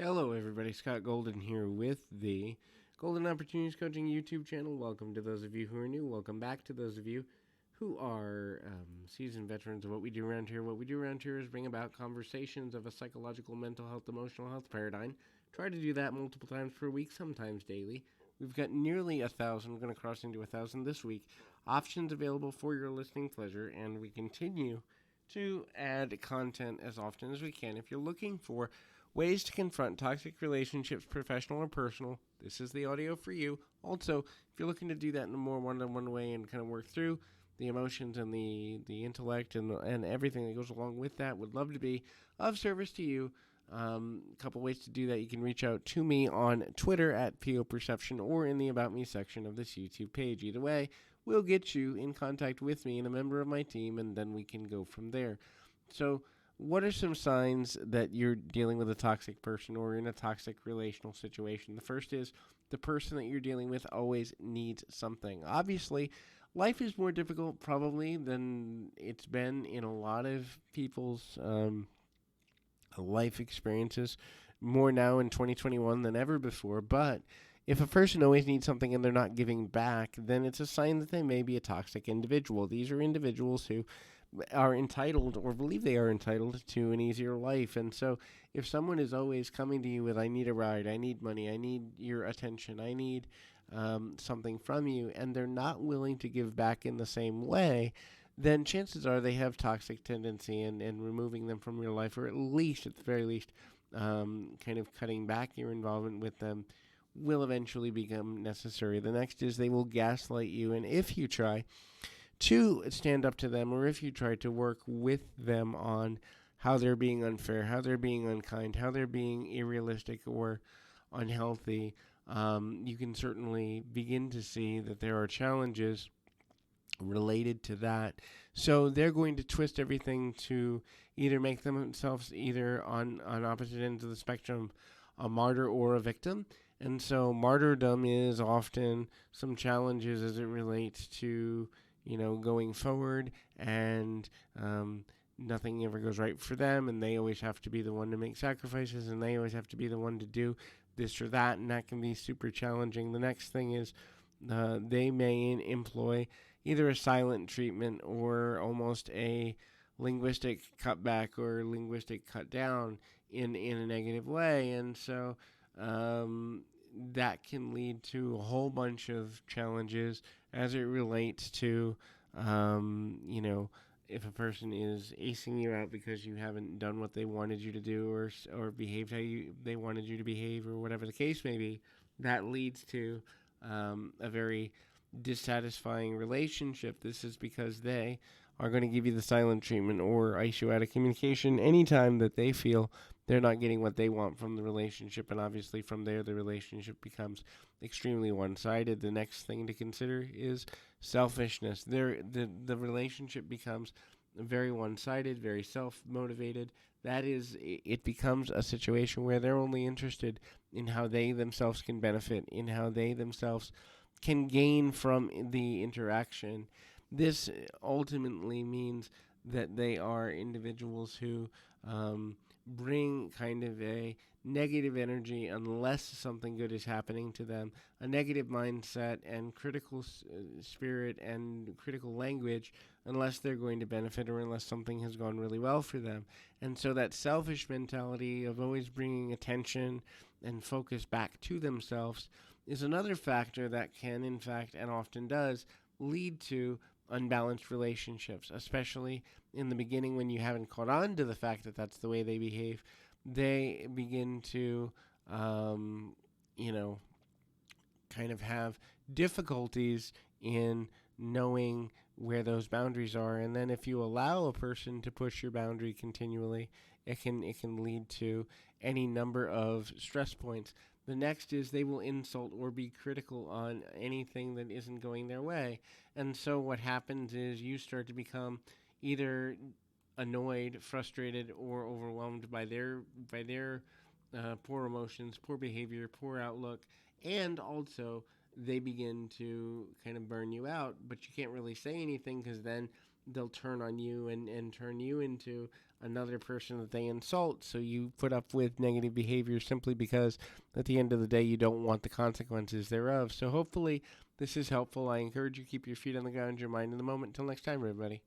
Hello, everybody. Scott Golden here with the Golden Opportunities Coaching YouTube channel. Welcome to those of you who are new. Welcome back to those of you who are seasoned veterans of what we do around here. What we do around here is bring about conversations of a psychological, mental health, emotional health paradigm. Try to do that multiple times per week, sometimes daily. We've got nearly 1,000. We're going to cross into 1,000 this week. Options available for your listening pleasure, and we continue to add content as often as we can. If you're looking for ways to confront toxic relationships, professional or personal, this is the audio for you. Also, if you're looking to do that in a more one-on-one way and kind of work through the emotions and the intellect and everything that goes along with that, would love to be of service to you. A couple ways to do that. You can reach out to me on Twitter at PO Perception or in the About Me section of this YouTube page. Either way, we'll get you in contact with me and a member of my team, and then we can go from there. So, what are some signs that you're dealing with a toxic person or in a toxic relational situation? The first is the person that you're dealing with always needs something. Obviously, life is more difficult probably than it's been in a lot of people's life experiences, more now in 2021 than ever before. But if a person always needs something and they're not giving back, then it's a sign that they may be a toxic individual. These are individuals who are entitled or believe they are entitled to an easier life. And so if someone is always coming to you with, I need a ride, I need money, I need your attention, I need something from you, and they're not willing to give back in the same way, then chances are they have toxic tendency, and removing them from your life, or at least, at the very least, kind of cutting back your involvement with them will eventually become necessary. The next is they will gaslight you, and if you try to stand up to them, or if you try to work with them on how they're being unfair, how they're being unkind, how they're being unrealistic or unhealthy, you can certainly begin to see that there are challenges related to that. So they're going to twist everything to either make themselves either on opposite ends of the spectrum a martyr or a victim. And so martyrdom is often some challenges as it relates to going forward, and nothing ever goes right for them, and they always have to be the one to make sacrifices, and they always have to be the one to do this or that, and that can be super challenging. The next thing is they may employ either a silent treatment or almost a linguistic cutback or linguistic cut down in a negative way, and so that can lead to a whole bunch of challenges as it relates to, if a person is acing you out because you haven't done what they wanted you to do, or behaved how they wanted you to behave, or whatever the case may be, that leads to a very dissatisfying relationship. This is because they are going to give you the silent treatment or ice you out of communication anytime that they feel they're not getting what they want from the relationship, and obviously from there the relationship becomes extremely one-sided. The next thing to consider is selfishness. The relationship becomes very one-sided, very self-motivated. That is, it becomes a situation where they're only interested in how they themselves can benefit, in how they themselves can gain from the interaction. This ultimately means that they are individuals who bring kind of a negative energy unless something good is happening to them, a negative mindset and critical spirit and critical language unless they're going to benefit or unless something has gone really well for them. And so that selfish mentality of always bringing attention and focus back to themselves is another factor that can, in fact, and often does, lead to unbalanced relationships, especially in the beginning when you haven't caught on to the fact that that's the way they behave. They begin to, kind of have difficulties in knowing where those boundaries are. And then if you allow a person to push your boundary continually, it can lead to any number of stress points. The next is they will insult or be critical on anything that isn't going their way. And so what happens is you start to become either annoyed, frustrated, or overwhelmed by their poor emotions, poor behavior, poor outlook, and also they begin to kind of burn you out. But you can't really say anything because then they'll turn on you and turn you into another person that they insult. So you put up with negative behavior simply because at the end of the day, you don't want the consequences thereof. So hopefully this is helpful. I encourage you to keep your feet on the ground, your mind in the moment. Until next time, everybody.